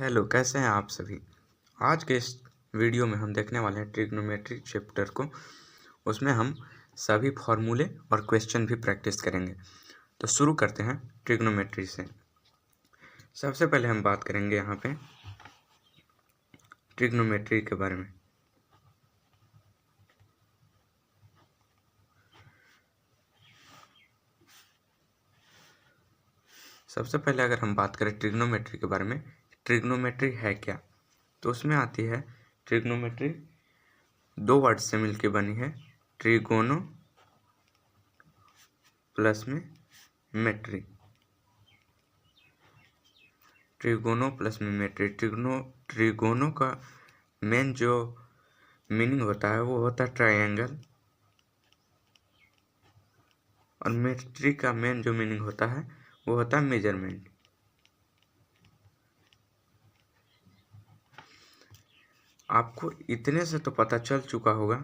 Hello, कैसे हैं आप सभी। आज के इस वीडियो में हम देखने वाले हैं ट्रिग्नोमेट्री चैप्टर को। उसमें हम सभी फॉर्मूले और क्वेश्चन भी प्रैक्टिस करेंगे। तो शुरू करते हैं ट्रिग्नोमेट्री से। सबसे पहले हम बात करेंगे यहाँ पे ट्रिग्नोमेट्री के बारे में। सबसे पहले अगर हम बात करें ट्रिग्नोमेट्री के बारे में, ट्रिग्नोमेट्री है क्या, तो उसमें आती है ट्रिग्नोमेट्री दो वर्ड से मिलकर बनी है, ट्रिगोनो प्लस में मेट्री। ट्रिगोनो प्लस में मेट्री। ट्रिगोनो का मेन जो मीनिंग होता है वो होता है ट्रायंगल, और मेट्री का मेन जो मीनिंग होता है वो होता है मेजरमेंट। आपको इतने से तो पता चल चुका होगा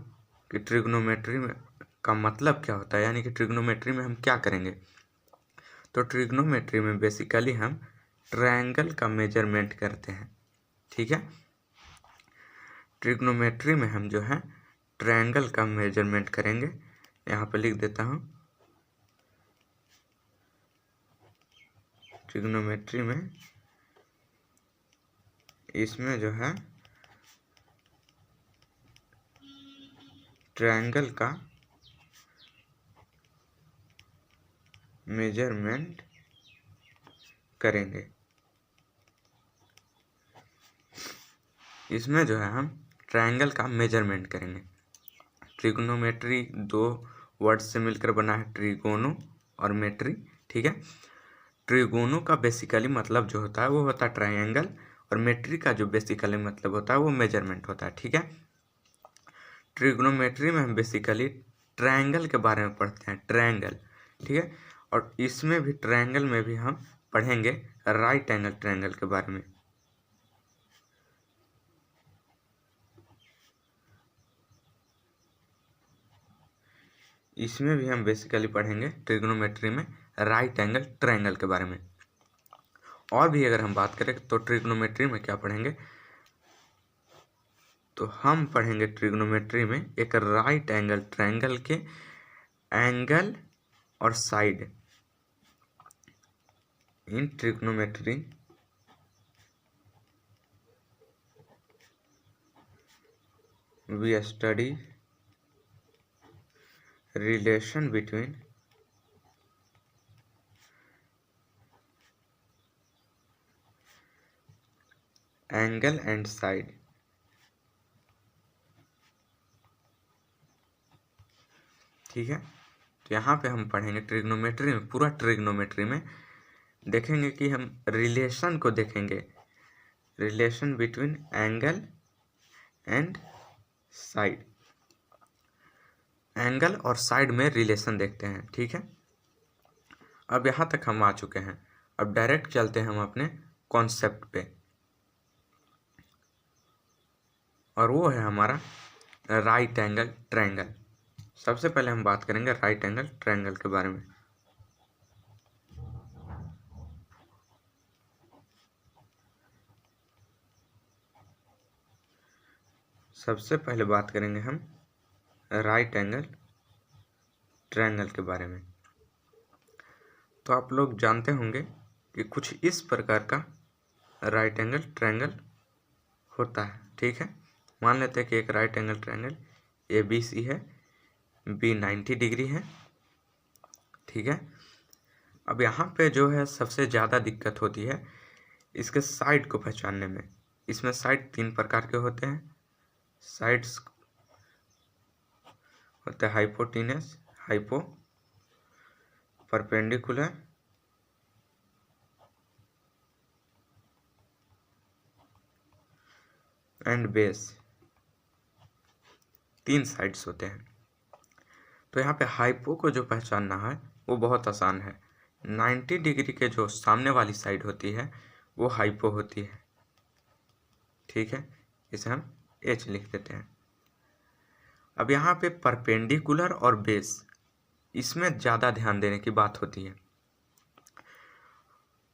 कि ट्रिग्नोमेट्री में का मतलब क्या होता है, यानी कि ट्रिग्नोमेट्री में हम क्या करेंगे। तो ट्रिग्नोमेट्री में बेसिकली हम ट्रायंगल का मेजरमेंट करते हैं, ठीक है। ट्रिग्नोमेट्री में हम जो है ट्रायंगल का मेजरमेंट करेंगे। यहाँ पे लिख देता हूँ, ट्रिग्नोमेट्री में इसमें जो है ट्रायंगल का मेजरमेंट करेंगे। इसमें जो है हम ट्रायंगल का मेजरमेंट करेंगे। ट्रिग्नोमेट्री दो वर्ड से मिलकर बना है, ट्रिगोनो और मेट्री, ठीक है। ट्रिगोनो का बेसिकली मतलब जो होता है वो होता है ट्रायंगल, और मेट्री का जो बेसिकली मतलब होता है वो मेजरमेंट होता है, ठीक है। ट्रिग्नोमेट्री में हम बेसिकली ट्रायंगल के बारे में पढ़ते हैं, ट्रायंगल, ठीक है। और इसमें भी ट्रायंगल में भी हम पढ़ेंगे राइट एंगल ट्रायंगल के बारे में। इसमें भी हम बेसिकली पढ़ेंगे ट्रिग्नोमेट्री में राइट एंगल ट्रायंगल के बारे में। और भी अगर हम बात करें तो ट्रिग्नोमेट्री में क्या पढ़ेंगे, तो हम पढ़ेंगे ट्रिग्नोमेट्री में एक राइट एंगल ट्रायंगल के एंगल और side. In trigonometry we study relation between angle and side. ठीक है, तो यहाँ पे हम पढ़ेंगे ट्रिग्नोमेट्री में, पूरा ट्रिग्नोमेट्री में देखेंगे कि हम रिलेशन को देखेंगे, relation between angle and side. Angle और साइड में रिलेशन देखते हैं, ठीक है। अब यहाँ तक हम आ चुके हैं, अब डायरेक्ट चलते हैं हम अपने कॉन्सेप्ट पे, और वो है हमारा राइट एंगल ट्रायंगल। सबसे पहले हम बात करेंगे राइट एंगल ट्रायंगल के बारे में। सबसे पहले बात करेंगे हम राइट एंगल ट्रायंगल के बारे में। तो आप लोग जानते होंगे कि कुछ इस प्रकार का राइट एंगल ट्रायंगल होता है, ठीक है। मान लेते हैं कि एक राइट एंगल ट्रायंगल ABC है, B 90 डिग्री है, ठीक है। अब यहाँ पे जो है सबसे ज़्यादा दिक्कत होती है इसके साइड को पहचानने में। इसमें साइड तीन प्रकार के होते हैं। साइड्स होते हैं hypotenuse, hypo, perpendicular and base. तीन साइड्स होते हैं। तो यहाँ पे हाइपो को जो पहचानना है वो बहुत आसान है। 90 डिग्री के जो सामने वाली साइड होती है वो हाइपो होती है, ठीक है। इसे हम H लिख देते हैं। अब यहाँ पे परपेंडिकुलर और बेस, इसमें ज़्यादा ध्यान देने की बात होती है।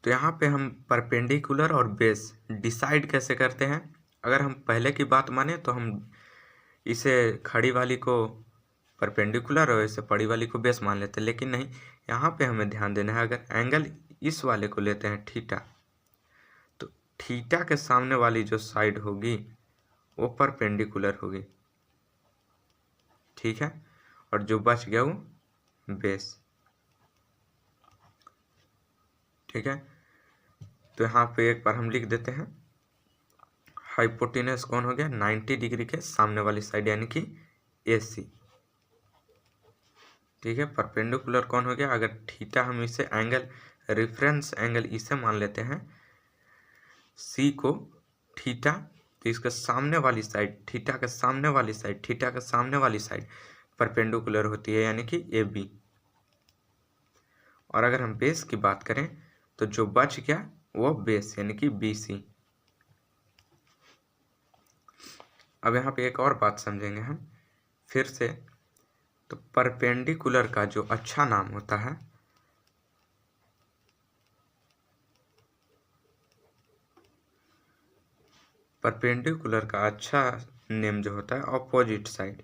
तो यहाँ पे हम परपेंडिकुलर और बेस डिसाइड कैसे करते हैं। अगर हम पहले की बात माने तो हम इसे खड़ी वाली को परपेंडिकुलर और इसे पड़ी वाली को बेस मान लेते हैं, लेकिन नहीं, यहाँ पे हमें ध्यान देना है। अगर एंगल इस वाले को लेते हैं थीटा, तो थीटा के सामने वाली जो साइड होगी वो परपेंडिकुलर होगी, ठीक है, और जो बच गया वो बेस, ठीक है। तो यहाँ पे एक बार हम लिख देते हैं, हाइपोटेनस कौन हो गया 90 डिग्री के सामने वाली साइड यानी कि AC, ठीक है। परपेंडिकुलर कौन हो गया, अगर थीटा हम इसे एंगल रेफरेंस एंगल इसे मान लेते हैं C को थीटा, तो इसके सामने वाली साइड थीटा के सामने वाली साइड थीटा के सामने वाली साइड परपेंडिकुलर होती है यानी कि AB। और अगर हम बेस की बात करें तो जो बच गया वो बेस यानी कि BC। अब यहाँ पे एक और बात समझेंगे हम फिर से। तो परपेंडिकुलर का जो अच्छा नाम होता है, परपेंडिकुलर का अच्छा नेम जो होता है ऑपोजिट साइड,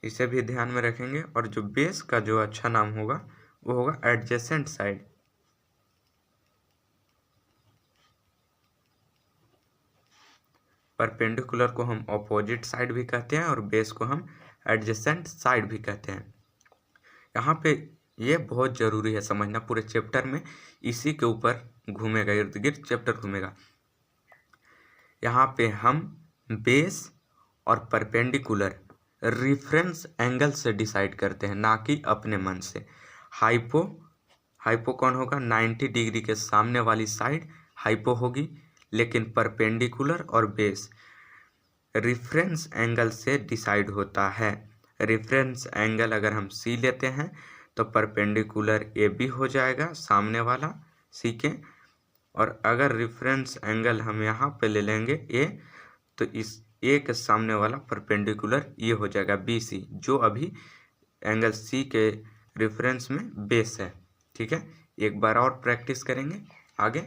इसे भी ध्यान में रखेंगे। और जो बेस का जो अच्छा नाम होगा वो होगा एडजेसेंट साइड। परपेंडिकुलर को हम ऑपोजिट साइड भी कहते हैं और बेस को हम एडजेसेंट साइड भी कहते हैं। यहाँ पे ये बहुत ज़रूरी है समझना, पूरे चैप्टर में इसी के ऊपर घूमेगा, इर्द गिर्द चैप्टर घूमेगा। यहाँ पे हम बेस और परपेंडिकुलर रेफरेंस एंगल से डिसाइड करते हैं, ना कि अपने मन से। हाइपो कौन होगा 90 डिग्री के सामने वाली साइड हाइपो होगी, लेकिन परपेंडिकुलर और बेस रेफरेंस एंगल से डिसाइड होता है। रेफरेंस एंगल अगर हम C लेते हैं तो परपेंडिकुलर AB हो जाएगा सामने वाला C के, और अगर रेफरेंस एंगल हम यहाँ पे ले लेंगे A, तो इस A के सामने वाला परपेंडिकुलर ये हो जाएगा BC, जो अभी एंगल C के रेफरेंस में बेस है, ठीक है। एक बार और प्रैक्टिस करेंगे आगे।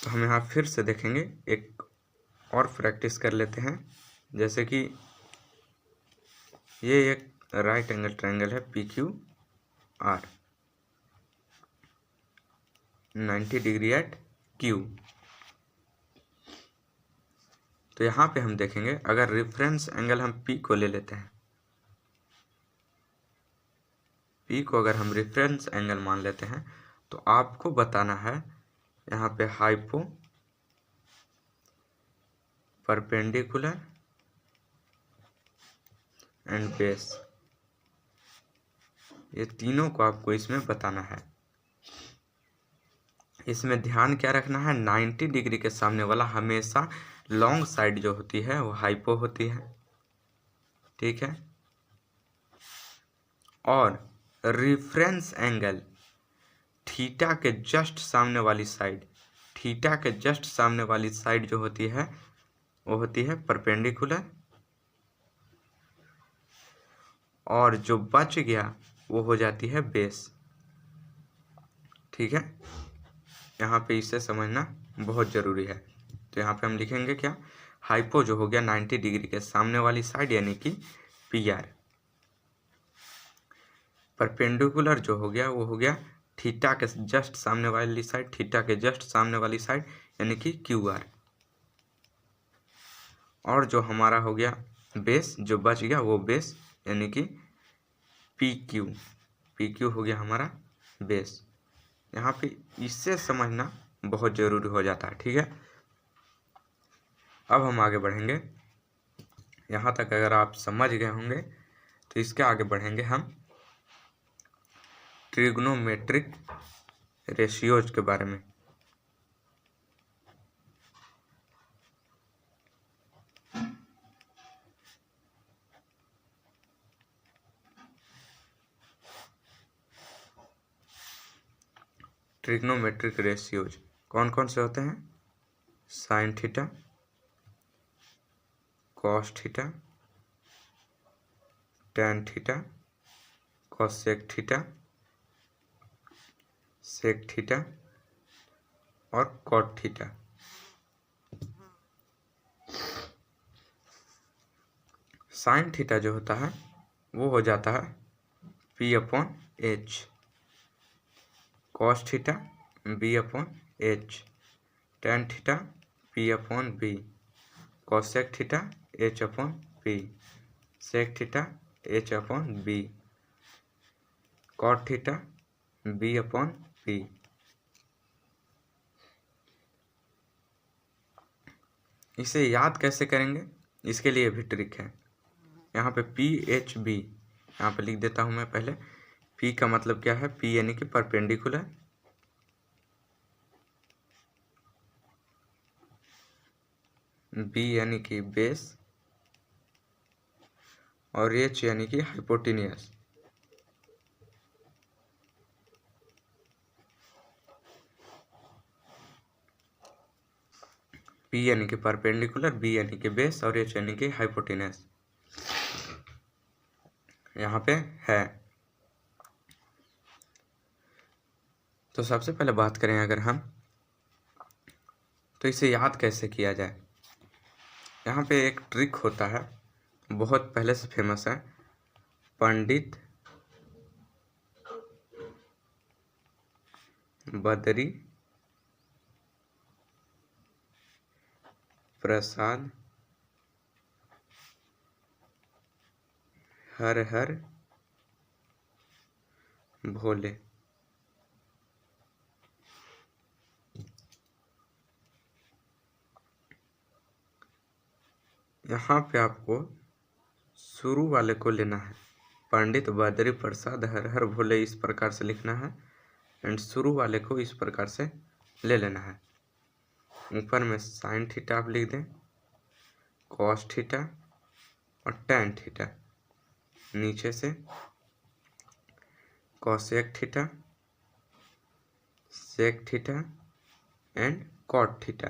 तो हम यहाँ फिर से देखेंगे, एक और प्रैक्टिस कर लेते हैं। जैसे कि ये एक राइट एंगल ट्रायंगल है PQR 90 डिग्री एट Q। तो यहाँ पे हम देखेंगे अगर रेफरेंस एंगल हम P को ले लेते हैं, P को अगर हम रेफरेंस एंगल मान लेते हैं, तो आपको बताना है यहाँ पे हाइपो, परपेंडिकुलर एंड बेस, ये तीनों को आपको इसमें बताना है। इसमें ध्यान क्या रखना है, 90 डिग्री के सामने वाला हमेशा लॉन्ग साइड जो होती है वो हाइपो होती है, ठीक है। और रेफरेंस एंगल थीटा के जस्ट सामने वाली साइड, थीटा के जस्ट सामने वाली साइड जो होती है वो होती है परपेंडिकुलर, और जो बच गया वो हो जाती है बेस, ठीक है। यहाँ पे इसे समझना बहुत ज़रूरी है। तो यहाँ पे हम लिखेंगे क्या, हाइपो जो हो गया 90 डिग्री के सामने वाली साइड यानी कि PR, परपेंडिकुलर जो हो गया वो हो गया थीटा के जस्ट सामने वाली साइड, थीटा के जस्ट सामने वाली साइड यानी कि QR, और जो हमारा हो गया बेस, जो बच गया वो बेस यानी कि PQ हो गया हमारा बेस। यहाँ पे इससे समझना बहुत ज़रूरी हो जाता है, ठीक है। अब हम आगे बढ़ेंगे। यहाँ तक अगर आप समझ गए होंगे तो इसके आगे बढ़ेंगे हम ट्रिग्नोमेट्रिक रेशियोज के बारे में। ट्रिग्नोमेट्रिक रेशियोज कौन कौन से होते हैं, sine theta, cos theta, tan theta, cosec theta, sec theta और कॉट थीटा। साइन थीटा जो होता है वो हो जाता है P upon h, cos theta B upon h, tan theta P upon b, cosec theta H upon P, sec theta H upon b, cot theta B upon p. इसे याद कैसे करेंगे, इसके लिए भी ट्रिक है। यहाँ पे पी एच बी यहाँ पे लिख देता हूँ मैं पहले। P का मतलब क्या है, P यानी कि परपेंडिकुलर, B यानी कि बेस और H यानी कि हाइपोटेनियस। P यानी कि परपेंडिकुलर, B यानी कि बेस और H यानी कि हाइपोटेनस यहाँ पे है। तो सबसे पहले बात करें अगर हम, तो इसे याद कैसे किया जाए। यहाँ पे एक ट्रिक होता है, बहुत पहले से फेमस है, पंडित बद्री प्रसाद हर हर भोले। यहाँ पे आपको शुरू वाले को लेना है, पंडित बद्री प्रसाद हर हर भोले, इस प्रकार से लिखना है। एंड शुरू वाले को इस प्रकार से ले लेना है। ऊपर में साइन थीटा आप लिख दें, कॉस थीटा और टैन थीटा, नीचे से cosec theta, sec theta and cot theta.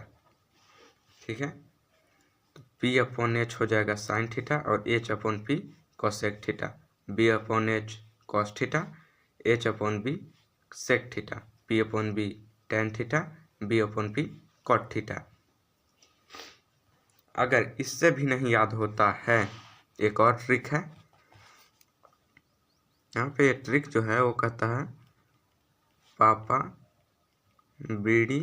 ठीक है, तो P अपॉन एच हो जाएगा साइन थीटा और H upon P cosec theta, B upon h cos theta, H upon B sec theta, P upon B tan theta, B upon P cot theta. अगर इससे भी नहीं याद होता है, एक और ट्रिक है। यहाँ पे ये ट्रिक जो है वो कहता है पापा बीड़ी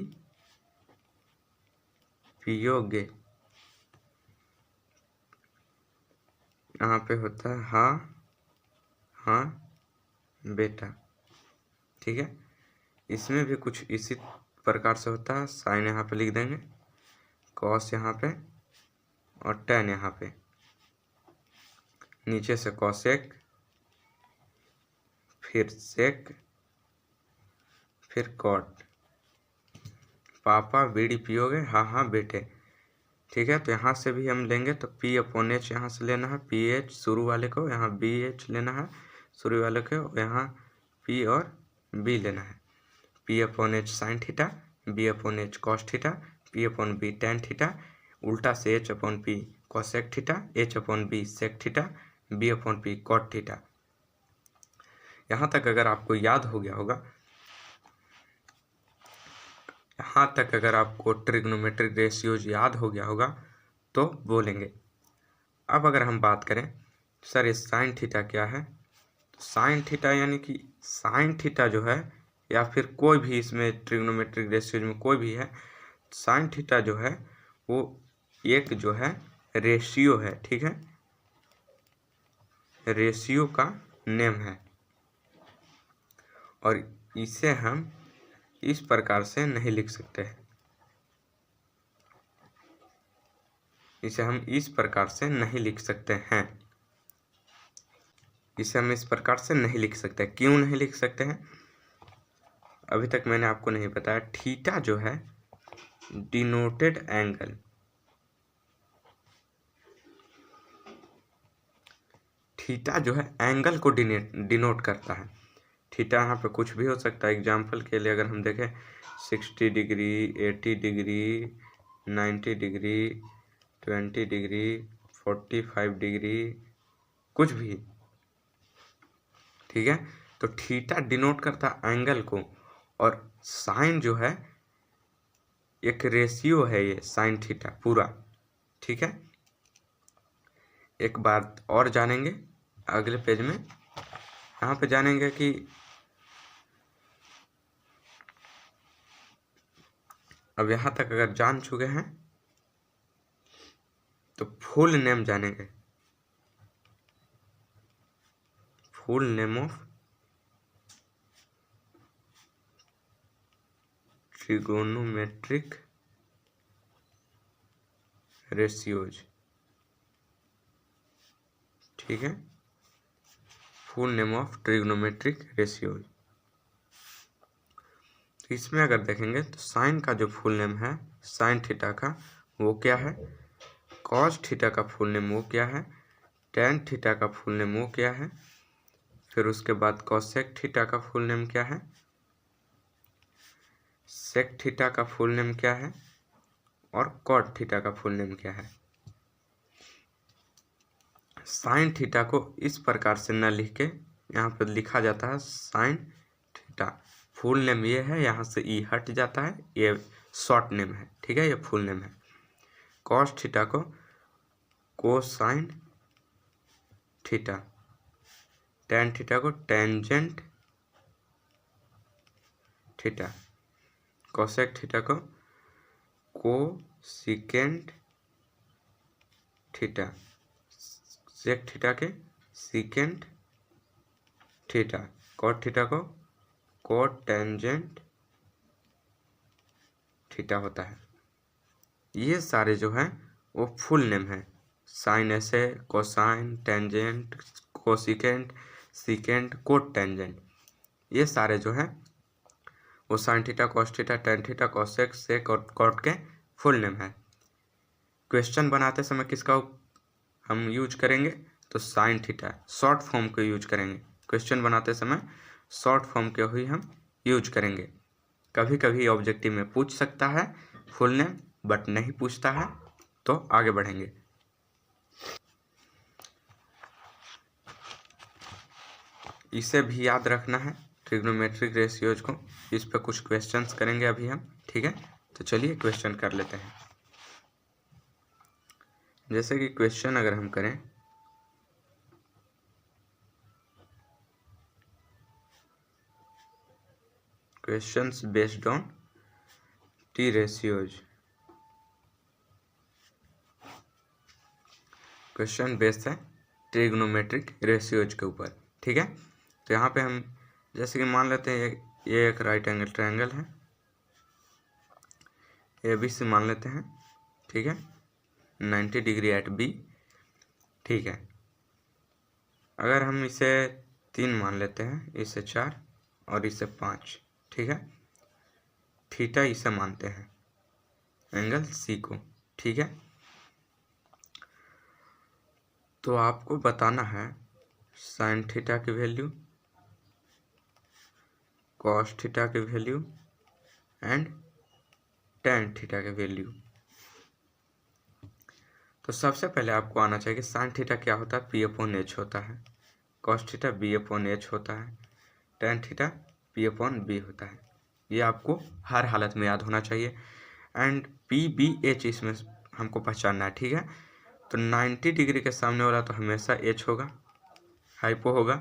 पियोगे, यहाँ पे होता है हाँ हाँ बेटा। ठीक है, इसमें भी कुछ इसी प्रकार से होता है। साइन यहाँ पे लिख देंगे, कॉस यहाँ पे और टैन यहाँ पे, नीचे से कॉसेक, फिर सेक, फिर कॉट। पापा बीड़ी पियोगे, हाँ हाँ बेटे। ठीक है, तो यहाँ से भी हम लेंगे तो P अपॉन एच यहाँ से लेना है, पी एच शुरू वाले को, यहाँ बी एच लेना है शुरू वाले को, यहाँ P और B लेना है। P upon h sine theta, B upon h cos theta, P upon B tan theta, उल्टा से H upon P cosec theta, H upon B sec theta, B upon P cot theta. यहाँ तक अगर आपको याद हो गया होगा, यहाँ तक अगर आपको ट्रिग्नोमेट्रिक रेशियोज याद हो गया होगा तो बोलेंगे। अब अगर हम बात करें सर ये साइन थीटा क्या है, तो साइन थीटा यानी कि साइन थीटा जो है, या फिर कोई भी इसमें ट्रिग्नोमेट्रिक रेशियोज में कोई भी है, साइन थीटा जो है वो एक जो है रेशियो है। ठीक है, रेशियो का नेम है और इसे हम इस प्रकार से नहीं लिख सकते हैं, इसे हम इस प्रकार से नहीं लिख सकते हैं, इसे हम इस प्रकार से नहीं लिख सकते। क्यों नहीं लिख सकते हैं, अभी तक मैंने आपको नहीं बताया। थीटा जो है डिनोटेड एंगल, थीटा जो है एंगल को डिनोट करता है। थीटा यहाँ पे कुछ भी हो सकता है। एग्जाम्पल के लिए अगर हम देखें 60 degree, 80 degree, 90 degree, 20 degree, 45 degree कुछ भी, ठीक है। तो थीटा डिनोट करता है एंगल को, और साइन जो है एक रेशियो है, ये साइन थीटा पूरा, ठीक है। एक बात और जानेंगे अगले पेज में, यहाँ पे जानेंगे कि अब यहाँ तक अगर जान चुके हैं तो फुल नेम जानेंगे। Full name of trigonometric ratios, ठीक है। Full name of trigonometric ratios. तो इसमें अगर देखेंगे तो साइन का जो फुल नेम है साइन थीटा का वो क्या है, कॉस थीटा का फुल नेम वो क्या है, टेन थीटा का फुल नेम वो क्या है, फिर उसके बाद कॉसेक थीटा का फुल नेम क्या है, सेक थीटा का फुल नेम क्या है, और कॉट थीटा का फुल नेम क्या है। साइन थीटा को इस प्रकार से न लिख के यहाँ पर लिखा जाता है साइन थीटा, फुल नेम ये है, यहाँ से ई हट जाता है, ये शॉर्ट नेम है, ठीक है, ये फुल नेम है। कॉस थीटा को कोसाइन थीटा, टेन थीटा को टेंजेंट थीटा, कोसेक थीटा को कोसिकेंट थीटा, सेक थीटा के सीकेंट थीटा, कॉट थीटा को कोट टेंजेंट थीटा होता है। ये सारे जो हैं वो फुल नेम है, साइन ऐसे, cosine, tangent, cosecant, secant, cotangent, ये सारे जो हैं वो sine theta, cos theta, tan theta, cosec, sec और कॉट के फुल नेम है। क्वेश्चन बनाते समय किसका हम यूज करेंगे, तो साइन थीटा शॉर्ट फॉर्म को यूज करेंगे। क्वेश्चन बनाते समय शॉर्ट फॉर्म के ही हम यूज करेंगे। कभी कभी ऑब्जेक्टिव में पूछ सकता है फुल नेम, बट नहीं पूछता है, तो आगे बढ़ेंगे। इसे भी याद रखना है ट्रिग्नोमेट्रिक रेशियोज को, इस पर कुछ क्वेश्चंस करेंगे अभी हम, ठीक है। तो चलिए क्वेश्चन कर लेते हैं। जैसे कि क्वेश्चन अगर हम करें, questions based on T ratios, question based है ट्रिग्नोमेट्रिक रेशियोज के ऊपर, ठीक है। तो यहाँ पे हम जैसे कि मान लेते हैं ये एक राइट एंगल ट्रायंगल है, ए बी से मान लेते हैं, ठीक है, 90 डिग्री एट बी, ठीक है। अगर हम इसे 3 मान लेते हैं, इसे 4 और इसे 5, ठीक है, थीटा इसे मानते हैं एंगल सी को, ठीक है। तो आपको बताना है साइन थीटा की वैल्यू, कॉस थीटा की वैल्यू एंड टेन थीटा की वैल्यू। तो सबसे पहले आपको आना चाहिए कि साइन थीटा क्या होता है, पी अपॉन एच होता है, cos theta b upon h होता है, tan theta p upon b होता है। ये आपको हर हालत में याद होना चाहिए। एंड पी बी एच इसमें हमको पहचानना है, ठीक है। तो 90 डिग्री के सामने वाला तो हमेशा एच होगा, हाइपो होगा।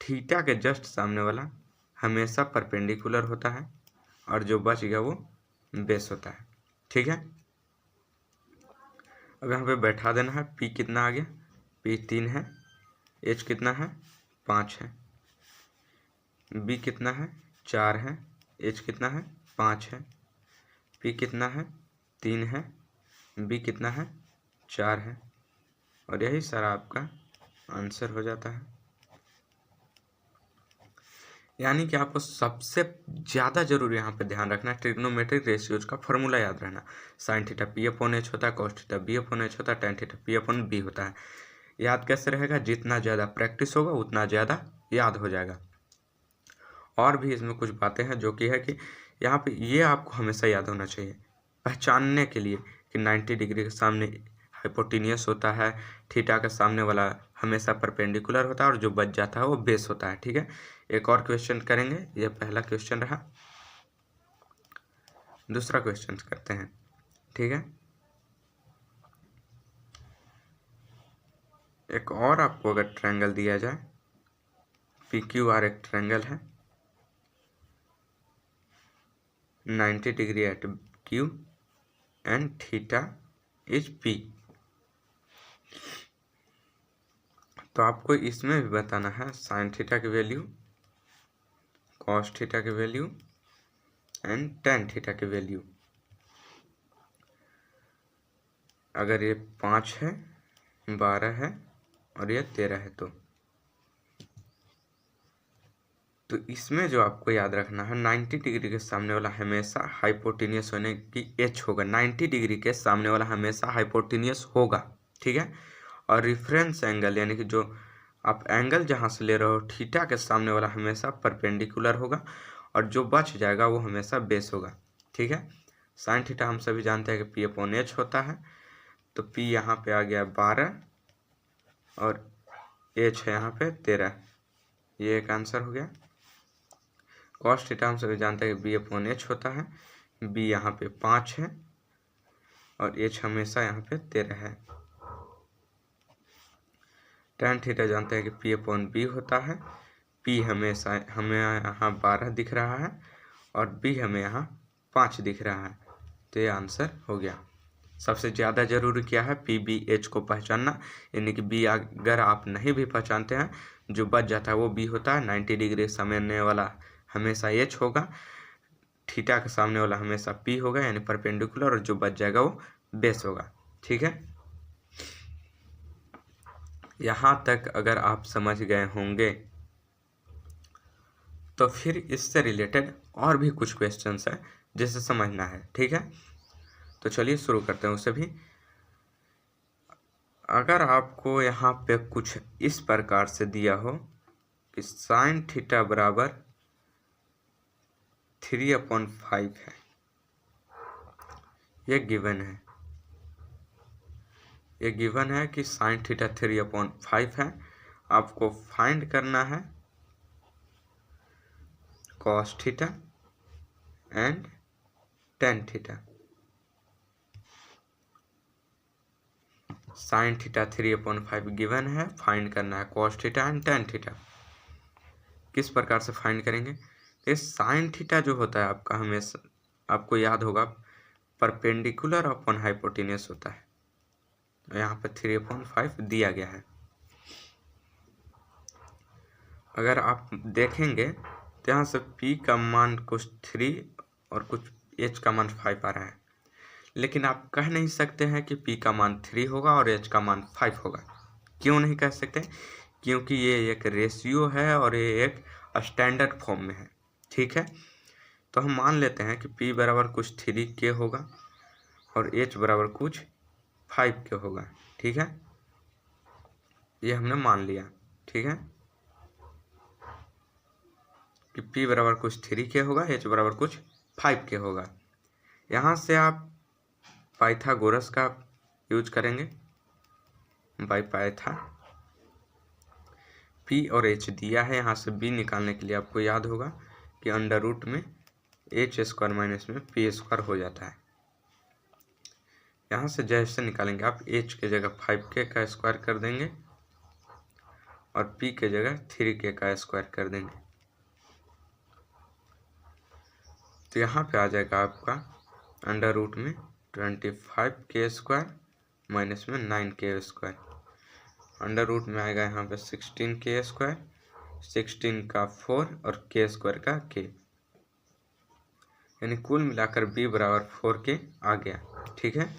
थीटा के जस्ट सामने वाला हमेशा परपेंडिकुलर होता है, और जो बच गया वो बेस होता है, ठीक है। अब यहाँ पे बैठा देना है, पी कितना आ गया, पी 3 है, एच कितना है 5 है, बी कितना है 4 है, एच कितना है 5 है, पी कितना है 3 है, बी कितना है 4 है, और यही सारा आपका आंसर हो जाता है। यानी कि आपको सबसे ज़्यादा जरूरी यहाँ पे ध्यान रखना है ट्रिग्नोमेट्रिक रेशियोज का फॉर्मूला याद रहना। Sine theta p upon h होता है, cos theta b upon h होता है, tan theta p upon b होता है। याद कैसे रहेगा, जितना ज़्यादा प्रैक्टिस होगा उतना ज़्यादा याद हो जाएगा। और भी इसमें कुछ बातें हैं जो कि है कि यहाँ पे ये आपको हमेशा याद होना चाहिए पहचानने के लिए कि 90 डिग्री के सामने हाइपोटेनियस होता है, थीटा के सामने वाला हमेशा परपेंडिकुलर होता है और जो बच जाता है वो बेस होता है। ठीक है, एक और क्वेश्चन करेंगे, ये पहला क्वेश्चन रहा। दूसरा क्वेश्चन करते हैं। ठीक है, एक और आपको अगर ट्रायंगल दिया जाए, पी क्यू आर एक ट्रायंगल है, 90 degree at Q and theta is P, तो आपको इसमें भी बताना है साइन थीटा की वैल्यू, कॉस थीटा की वैल्यू एंड टेन थीटा की वैल्यू। अगर ये 5 है, 12 है और ये 13 है तो इसमें जो आपको याद रखना है, 90 डिग्री के सामने वाला हमेशा हाइपोटेनियस होने की एच होगा। 90 डिग्री के सामने वाला हमेशा हाइपोटेनियस होगा। ठीक है, और रिफरेंस एंगल यानी कि जो आप एंगल जहाँ से ले रहे हो थीटा के सामने वाला हमेशा परपेंडिकुलर होगा और जो बच जाएगा वो हमेशा बेस होगा। ठीक है, साइन थीटा हम सभी जानते हैं कि पी अपॉन एच होता है, तो पी यहाँ पे आ गया 12 और एच है यहाँ पे 13, ये एक आंसर हो गया। कॉस थीटा हम सभी जानते हैं कि बी अपॉन एच होता है, बी यहाँ पे 5 है और एच हमेशा यहाँ पे 13 है। टेन थीटा जानते हैं कि पी अपॉन बी होता है, पी हमेशा हमें यहाँ 12 दिख रहा है और बी हमें यहाँ 5 दिख रहा है, तो ये आंसर हो गया। सबसे ज़्यादा जरूरी क्या है, पी बी एच को पहचानना, यानी कि बी अगर आप नहीं भी पहचानते हैं, जो बच जाता है वो बी होता है। 90 डिग्री सामने वाला हमेशा एच होगा, थीटा के सामने वाला हमेशा पी होगा यानी परपेंडिकुलर, और जो बच जाएगा वो बेस होगा। ठीक है, यहाँ तक अगर आप समझ गए होंगे तो फिर इससे रिलेटेड और भी कुछ क्वेश्चंस है जिसे समझना है। ठीक है, तो चलिए शुरू करते हैं उसे भी। अगर आपको यहाँ पे कुछ इस प्रकार से दिया हो कि साइन थीटा बराबर 3/5 है, ये गिवन है, ये गिवन है कि साइन थीटा 3/5 है। आपको फाइंड करना है cos theta and tan theta. Sine theta 3/5 given है, फाइंड करना है cos theta and tan theta. किस प्रकार से फाइंड करेंगे, ये साइन थीटा जो होता है आपका हमेशा आपको याद होगा परपेंडिकुलर अपॉन हाइपोटेनियस होता है, यहाँ पर 3/5 दिया गया है। अगर आप देखेंगे तो यहाँ से P का मान कुछ 3 और कुछ H का मान 5 आ रहा है, लेकिन आप कह नहीं सकते हैं कि P का मान 3 होगा और H का मान 5 होगा। क्यों नहीं कह सकते, क्योंकि ये एक रेशियो है और ये एक स्टैंडर्ड फॉर्म में है। ठीक है, तो हम मान लेते हैं कि P बराबर कुछ 3 के होगा और H बराबर कुछ 5 के होगा। ठीक है, ये हमने मान लिया। ठीक है, कि P बराबर कुछ 3 के होगा, H बराबर कुछ 5 के होगा। यहाँ से आप पाइथागोरस का यूज करेंगे, बाय पाइथा। P और H दिया है, यहाँ से B निकालने के लिए आपको याद होगा कि अंडर रूट में h² माइनस में p² हो जाता है। यहाँ से जैसे निकालेंगे आप h के जगह 5k का स्क्वायर कर देंगे और p के जगह 3k का स्क्वायर कर देंगे, तो यहाँ पे आ जाएगा आपका अंडर रूट में 25k² माइनस में 9k²। अंडर रूट में आएगा यहाँ पे 16k², 16 का 4 और k² का k, यानी कुल मिलाकर b बराबर 4k आ गया। ठीक है,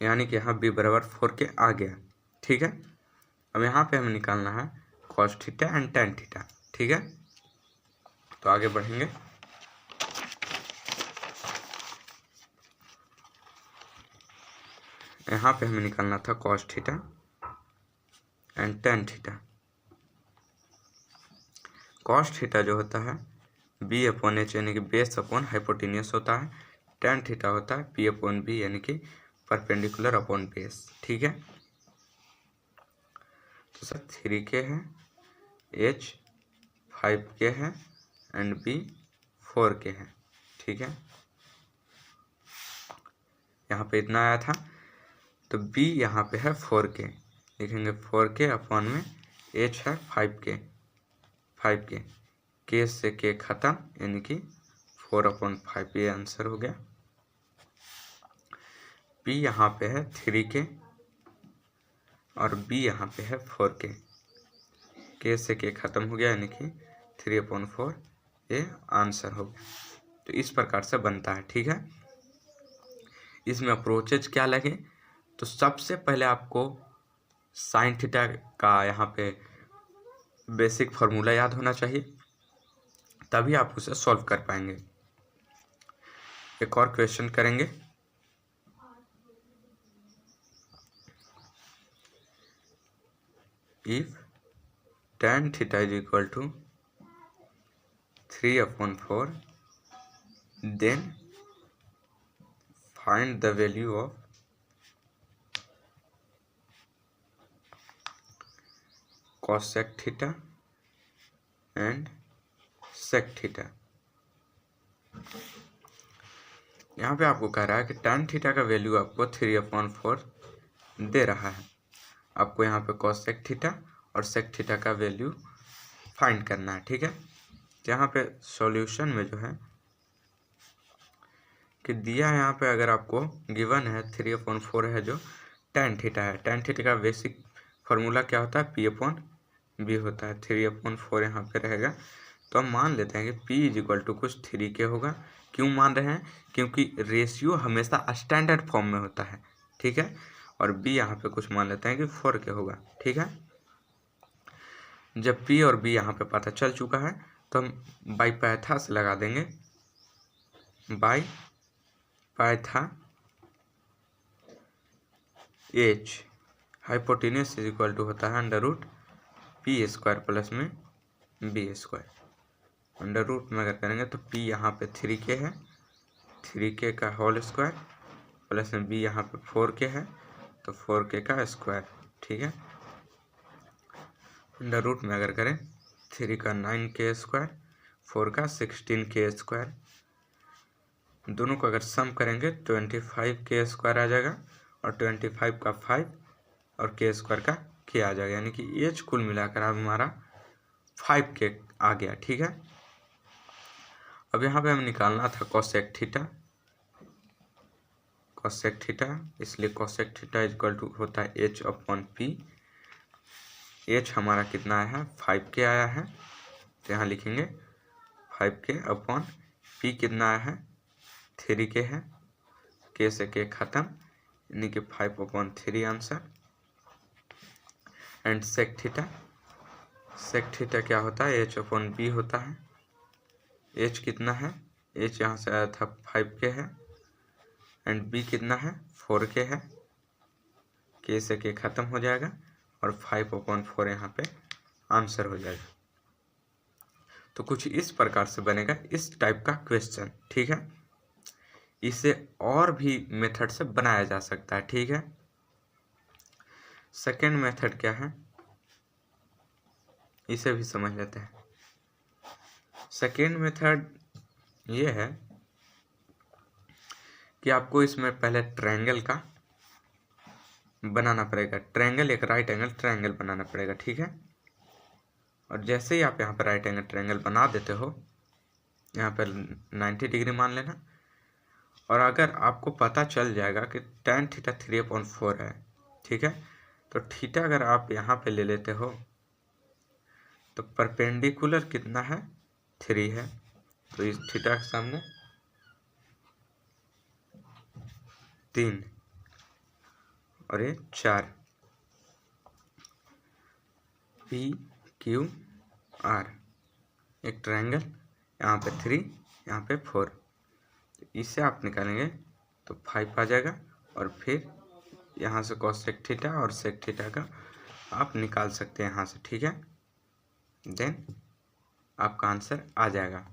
यानी कि यहाँ b बराबर 4k आ गया। ठीक है, अब यहाँ पे हमें निकालना है cos theta and tan theta. ठीक है, तो आगे बढ़ेंगे। यहाँ पे हमें निकालना था cos theta and tan theta. Cos theta जो होता है बी अपॉन एच यानी कि बेस अपॉन हाइपोटेन्यूस होता है। टेन थीटा होता है पी अपॉन बी यानी कि परपेंडिकुलर अपॉन बेस। ठीक है, तो सर 3k है, एच 5k है एंड बी 4k है। ठीक है, यहाँ पे इतना आया था, तो b यहाँ पे है 4k, लिखेंगे 4k अपॉन में h है 5k, k से k खत्म यानी कि 4/5, ये आंसर हो गया। p यहाँ पे है 3k और b यहाँ पे है 4k, k से k खत्म हो गया यानी कि 3/4, ये आंसर हो गया। तो इस प्रकार से बनता है। ठीक है, इसमें अप्रोचेज क्या लगे, तो सबसे पहले आपको साइन थीटा का यहाँ पे बेसिक फार्मूला याद होना चाहिए, तभी आप उसे सॉल्व कर पाएंगे। एक और क्वेश्चन करेंगे। If tan theta is equal to 3/4 then find the value of cosec theta and sec theta. यहाँ पे आपको कह रहा है कि tan थीटा का वैल्यू आपको 3/4 दे रहा है, आपको यहाँ पे cosec थीटा और sec थीटा का वैल्यू फाइंड करना है। ठीक है, यहाँ पे सॉल्यूशन में जो है कि दिया है, यहाँ पे अगर आपको गिवन है 3/4 है जो tan थीटा है, tan थीटा का बेसिक फार्मूला क्या होता है, p/b होता है, 3/4 यहाँ पे रहेगा। तो हम मान लेते हैं कि p इज इक्वल टू कुछ 3k होगा। क्यों मान रहे हैं, क्योंकि रेशियो हमेशा स्टैंडर्ड फॉर्म में होता है। ठीक है, और b यहाँ पे कुछ मान लेते हैं कि 4k होगा। ठीक है, जब p और b यहाँ पे पता चल चुका है तो हम बाई पाइथा से लगा देंगे, बाई पाइथा h hypotenuse is equal to होता है √p² प्लस में b²। अंडर रूट में अगर करेंगे तो p यहाँ पे 3k है, 3k का होल स्क्वायर प्लस में b यहाँ पे 4k है तो 4k का स्क्वायर। ठीक है, अंडर रूट में अगर करें 3 का 9k², 4 का 16k², दोनों को अगर सम करेंगे 25k² आ जाएगा और 25 का 5 और k² का k आ जाएगा, यानी कि एच कुल मिलाकर अब हमारा 5k आ गया। ठीक है, अब यहाँ पे हमें निकालना था cosec थीटा, इसलिए cosec theta is equal to होता है h/p। h हमारा कितना आया है, 5k आया है, तो यहाँ लिखेंगे 5k अपॉन p कितना आया है, 3k है, k से k खत्म यानी कि 5/3 आंसर। एंड sec थीटा क्या होता है, h/b होता है। h कितना है, h यहाँ से आया था 5k है एंड b कितना है, 4k है, k से k खत्म हो जाएगा और 5/4 यहाँ पे आंसर हो जाएगा। तो कुछ इस प्रकार से बनेगा इस टाइप का क्वेश्चन। ठीक है, इसे और भी मेथड से बनाया जा सकता है। ठीक है, सेकेंड मेथड क्या है, इसे भी समझ लेते हैं। सेकेंड मेथड ये है कि आपको इसमें पहले ट्रायंगल का बनाना पड़ेगा, ट्रायंगल, एक राइट एंगल ट्रायंगल बनाना पड़ेगा। ठीक है, और जैसे ही आप यहाँ पर राइट एंगल ट्रायंगल बना देते हो, यहाँ पर 90 डिग्री मान लेना, और अगर आपको पता चल जाएगा कि tan थीटा 3/4 है, ठीक है, तो थीटा अगर आप यहाँ पे ले लेते हो तो परपेंडिकुलर कितना है, 3 है, तो इस थीटा के सामने 3 और ये 4, PQR, एक ट्रायंगल, यहाँ पे 3 यहाँ पे 4, इसे आप निकालेंगे तो 5 आ जाएगा और फिर यहाँ से cosec थीटा और sec थीटा का आप निकाल सकते हैं यहाँ से। ठीक है, देन आपका आंसर आ जाएगा।